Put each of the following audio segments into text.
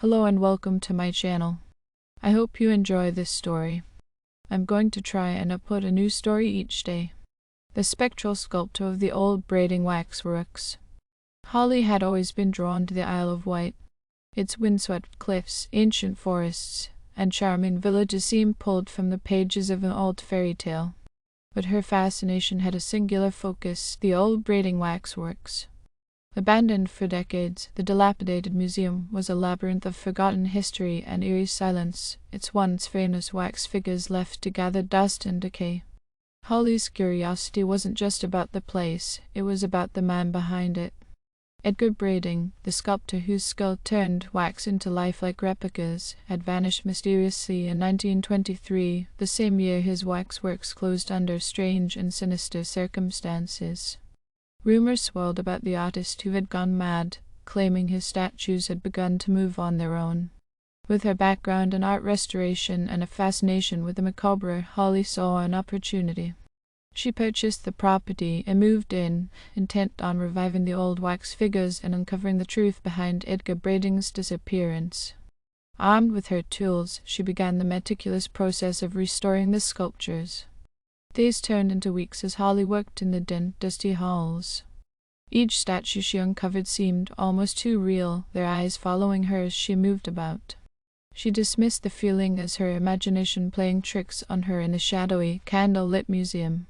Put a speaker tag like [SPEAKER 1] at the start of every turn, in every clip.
[SPEAKER 1] Hello and welcome to my channel. I hope you enjoy this story. I'm going to try and upload a new story each day. The Spectral Sculptor of the Old Braiding Waxworks. Holly had always been drawn to the Isle of Wight. Its windswept cliffs, ancient forests, and charming villages seemed pulled from the pages of an old fairy tale. But her fascination had a singular focus: the old braiding waxworks. Abandoned for decades, the dilapidated museum was a labyrinth of forgotten history and eerie silence, its once famous wax figures left to gather dust and decay. Holly's curiosity wasn't just about the place, it was about the man behind it. Edgar Braiding, the sculptor whose skill turned wax into lifelike replicas, had vanished mysteriously in 1923, the same year his waxworks closed under strange and sinister circumstances. Rumors swirled about the artist who had gone mad, claiming his statues had begun to move on their own. With her background in art restoration and a fascination with the macabre, Holly saw an opportunity. She purchased the property and moved in, intent on reviving the old wax figures and uncovering the truth behind Edgar Braiding's disappearance. Armed with her tools, she began the meticulous process of restoring the sculptures. Days turned into weeks as Holly worked in the dusty halls. Each statue she uncovered seemed almost too real, their eyes following her as she moved about. She dismissed the feeling as her imagination playing tricks on her in the shadowy, candle-lit museum.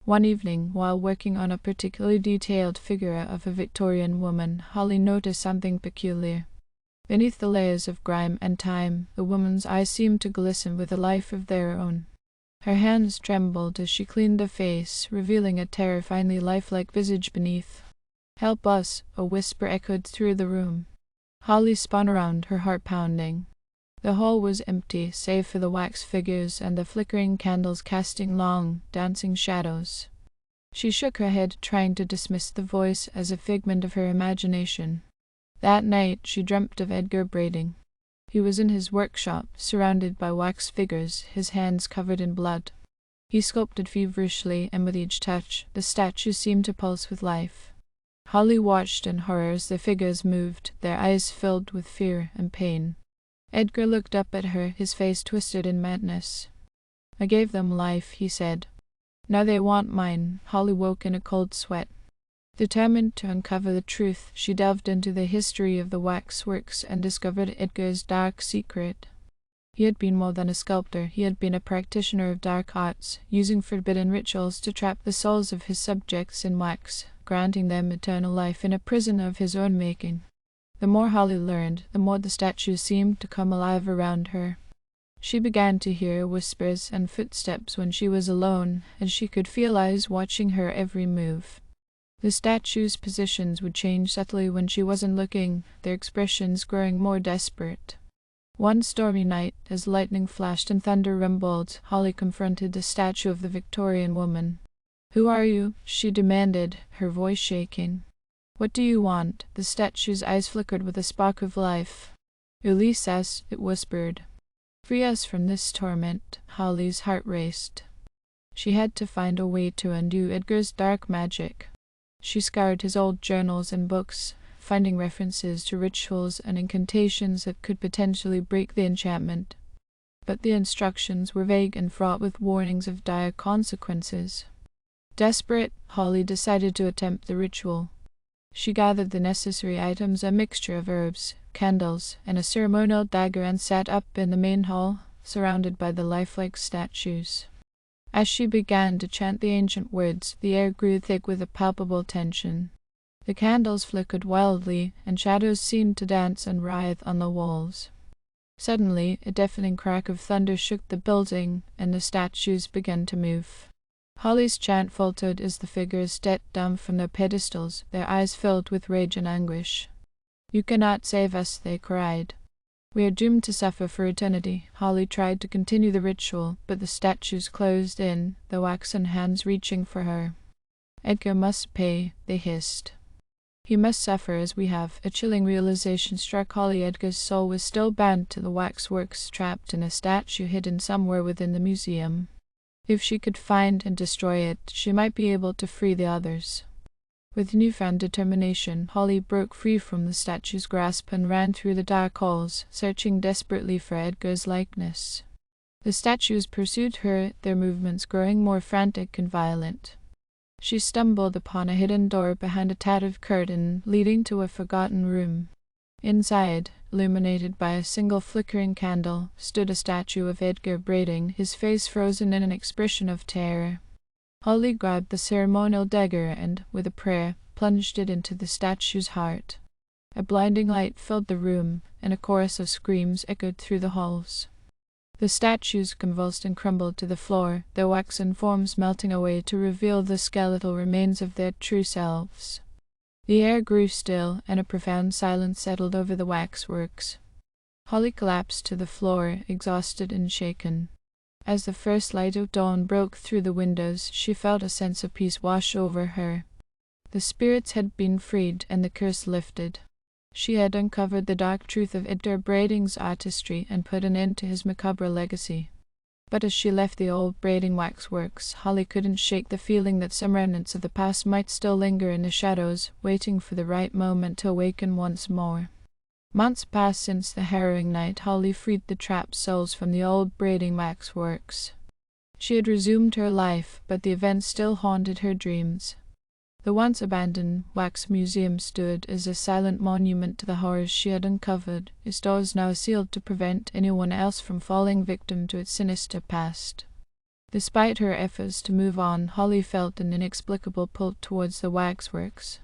[SPEAKER 1] One evening, while working on a particularly detailed figure of a Victorian woman, Holly noticed something peculiar. Beneath the layers of grime and time, the woman's eyes seemed to glisten with a life of their own. Her hands trembled as she cleaned the face, revealing a terrifyingly lifelike visage beneath. "Help us!" a whisper echoed through the room. Holly spun around, her heart pounding. The hall was empty, save for the wax figures and the flickering candles casting long, dancing shadows. She shook her head, trying to dismiss the voice as a figment of her imagination. That night she dreamt of Edgar Braiding. He was in his workshop, surrounded by wax figures, his hands covered in blood. He sculpted feverishly, and with each touch, the statues seemed to pulse with life. Holly watched in horror as the figures moved, their eyes filled with fear and pain. Edgar looked up at her, his face twisted in madness. "I gave them life," he said. "Now they want mine." Holly woke in a cold sweat. Determined to uncover the truth, she delved into the history of the waxworks and discovered Edgar's dark secret. He had been more than a sculptor, he had been a practitioner of dark arts, using forbidden rituals to trap the souls of his subjects in wax, granting them eternal life in a prison of his own making. The more Holly learned, the more the statues seemed to come alive around her. She began to hear whispers and footsteps when she was alone, and she could feel eyes watching her every move. The statues' positions would change subtly when she wasn't looking, their expressions growing more desperate. One stormy night, as lightning flashed and thunder rumbled, Holly confronted the statue of the Victorian woman. "Who are you?" she demanded, her voice shaking. "What do you want?" The statue's eyes flickered with a spark of life. "Release us," it whispered. "Free us from this torment." Holly's heart raced. She had to find a way to undo Edgar's dark magic. She scoured his old journals and books, finding references to rituals and incantations that could potentially break the enchantment. But the instructions were vague and fraught with warnings of dire consequences. Desperate, Holly decided to attempt the ritual. She gathered the necessary items, a mixture of herbs, candles, and a ceremonial dagger, and sat up in the main hall, surrounded by the lifelike statues. As she began to chant the ancient words, the air grew thick with a palpable tension. The candles flickered wildly, and shadows seemed to dance and writhe on the walls. Suddenly, a deafening crack of thunder shook the building, and the statues began to move. Holly's chant faltered as the figures stepped down from their pedestals, their eyes filled with rage and anguish. "You cannot save us," they cried. "We are doomed to suffer for eternity." Holly tried to continue the ritual, but the statues closed in, the waxen hands reaching for her. "Edgar must pay," they hissed. "He must suffer as we have." A chilling realization struck Holly. Edgar's soul was still bound to the waxworks, trapped in a statue hidden somewhere within the museum. If she could find and destroy it, she might be able to free the others. With newfound determination, Holly broke free from the statue's grasp and ran through the dark halls, searching desperately for Edgar's likeness. The statues pursued her, their movements growing more frantic and violent. She stumbled upon a hidden door behind a tattered curtain leading to a forgotten room. Inside, illuminated by a single flickering candle, stood a statue of Edgar Brading, his face frozen in an expression of terror. Holly grabbed the ceremonial dagger and, with a prayer, plunged it into the statue's heart. A blinding light filled the room, and a chorus of screams echoed through the halls. The statues convulsed and crumbled to the floor, their waxen forms melting away to reveal the skeletal remains of their true selves. The air grew still, and a profound silence settled over the waxworks. Holly collapsed to the floor, exhausted and shaken. As the first light of dawn broke through the windows, she felt a sense of peace wash over her. The spirits had been freed, and the curse lifted. She had uncovered the dark truth of Edgar Brading's artistry and put an end to his macabre legacy. But as she left the old Brading Waxworks, Holly couldn't shake the feeling that some remnants of the past might still linger in the shadows, waiting for the right moment to awaken once more. Months passed since the harrowing night Holly freed the trapped souls from the old Brading Waxworks. She had resumed her life, but the events still haunted her dreams. The once abandoned wax museum stood as a silent monument to the horrors she had uncovered, its doors now sealed to prevent anyone else from falling victim to its sinister past. Despite her efforts to move on, Holly felt an inexplicable pull towards the waxworks.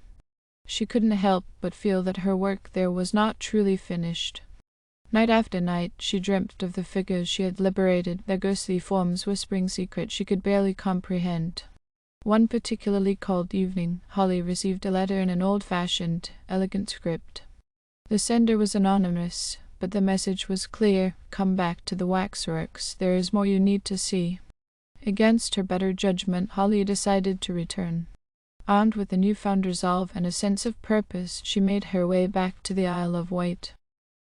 [SPEAKER 1] She couldn't help but feel that her work there was not truly finished. Night after night, she dreamt of the figures she had liberated, their ghostly forms whispering secrets she could barely comprehend. One particularly cold evening, Holly received a letter in an old-fashioned, elegant script. The sender was anonymous, but the message was clear: "Come back to the Waxworks. There is more you need to see." Against her better judgment, Holly decided to return. Armed with a newfound resolve and a sense of purpose, she made her way back to the Isle of Wight.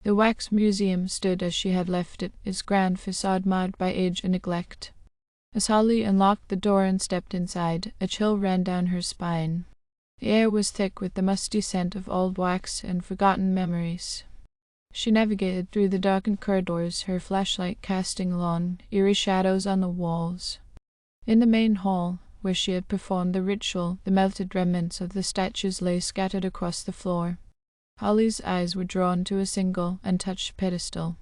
[SPEAKER 1] The Wax Museum stood as she had left it, its grand facade marred by age and neglect. As Holly unlocked the door and stepped inside, a chill ran down her spine. The air was thick with the musty scent of old wax and forgotten memories. She navigated through the darkened corridors, her flashlight casting long, eerie shadows on the walls. In the main hall, where she had performed the ritual, the melted remnants of the statues lay scattered across the floor. Holly's eyes were drawn to a single, untouched pedestal.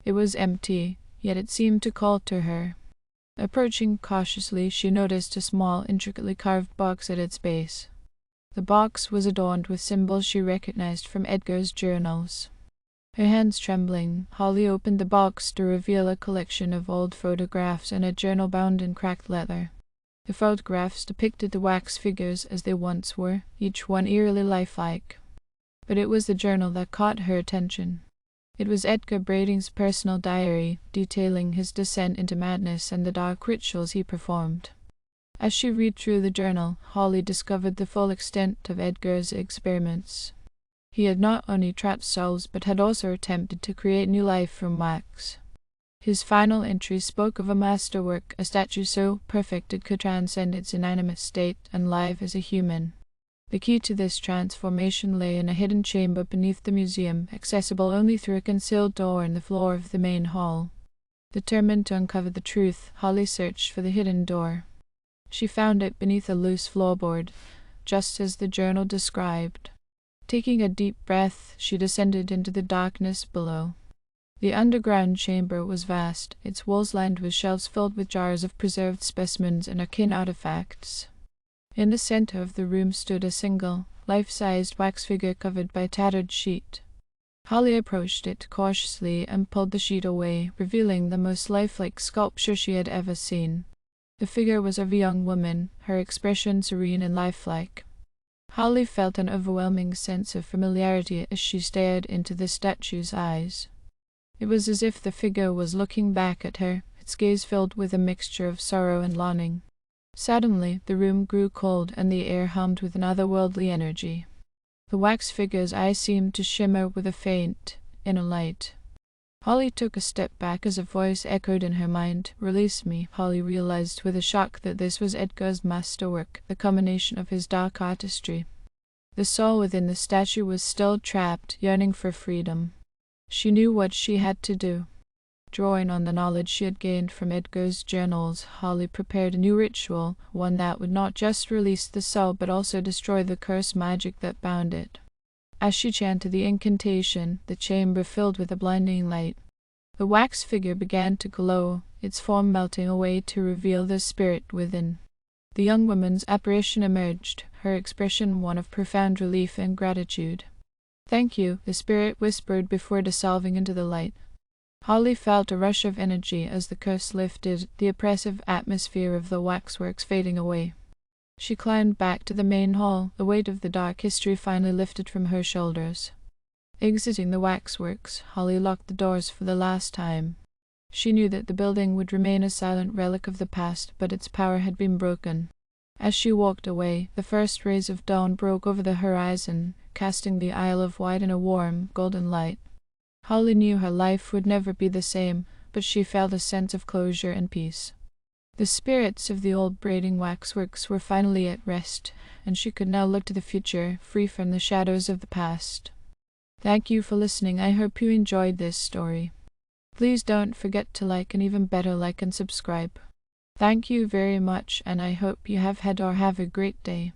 [SPEAKER 1] It was empty, yet it seemed to call to her. Approaching cautiously, she noticed a small, intricately carved box at its base. The box was adorned with symbols she recognized from Edgar's journals. Her hands trembling, Holly opened the box to reveal a collection of old photographs and a journal bound in cracked leather. The photographs depicted the wax figures as they once were, each one eerily lifelike. But it was the journal that caught her attention. It was Edgar Brading's personal diary, detailing his descent into madness and the dark rituals he performed. As she read through the journal, Holly discovered the full extent of Edgar's experiments. He had not only trapped souls, but had also attempted to create new life from wax. His final entry spoke of a masterwork, a statue so perfect it could transcend its inanimate state and live as a human. The key to this transformation lay in a hidden chamber beneath the museum, accessible only through a concealed door in the floor of the main hall. Determined to uncover the truth, Holly searched for the hidden door. She found it beneath a loose floorboard, just as the journal described. Taking a deep breath, she descended into the darkness below. The underground chamber was vast, its walls lined with shelves filled with jars of preserved specimens and arcane artifacts. In the center of the room stood a single, life-sized wax figure covered by a tattered sheet. Holly approached it cautiously and pulled the sheet away, revealing the most lifelike sculpture she had ever seen. The figure was of a young woman, her expression serene and lifelike. Holly felt an overwhelming sense of familiarity as she stared into the statue's eyes. It was as if the figure was looking back at her, its gaze filled with a mixture of sorrow and longing. Suddenly, the room grew cold and the air hummed with an otherworldly energy. The wax figure's eyes seemed to shimmer with a faint, inner light. Holly took a step back as a voice echoed in her mind. "Release me." Holly realized with a shock that this was Edgar's masterwork, the culmination of his dark artistry. The soul within the statue was still trapped, yearning for freedom. She knew what she had to do. Drawing on the knowledge she had gained from Edgar's journals, Holly prepared a new ritual, one that would not just release the soul but also destroy the cursed magic that bound it. As she chanted the incantation, the chamber filled with a blinding light. The wax figure began to glow, its form melting away to reveal the spirit within. The young woman's apparition emerged, her expression one of profound relief and gratitude. "Thank you," the spirit whispered before dissolving into the light. Holly felt a rush of energy as the curse lifted, the oppressive atmosphere of the waxworks fading away. She climbed back to the main hall, the weight of the dark history finally lifted from her shoulders. Exiting the waxworks, Holly locked the doors for the last time. She knew that the building would remain a silent relic of the past, but its power had been broken. As she walked away, the first rays of dawn broke over the horizon, casting the Isle of Wight in a warm, golden light. Holly knew her life would never be the same, but she felt a sense of closure and peace. The spirits of the old braiding waxworks were finally at rest, and she could now look to the future, free from the shadows of the past. Thank you for listening. I hope you enjoyed this story. Please don't forget to like, and even better, like and subscribe. Thank you very much, and I hope you have had or have a great day.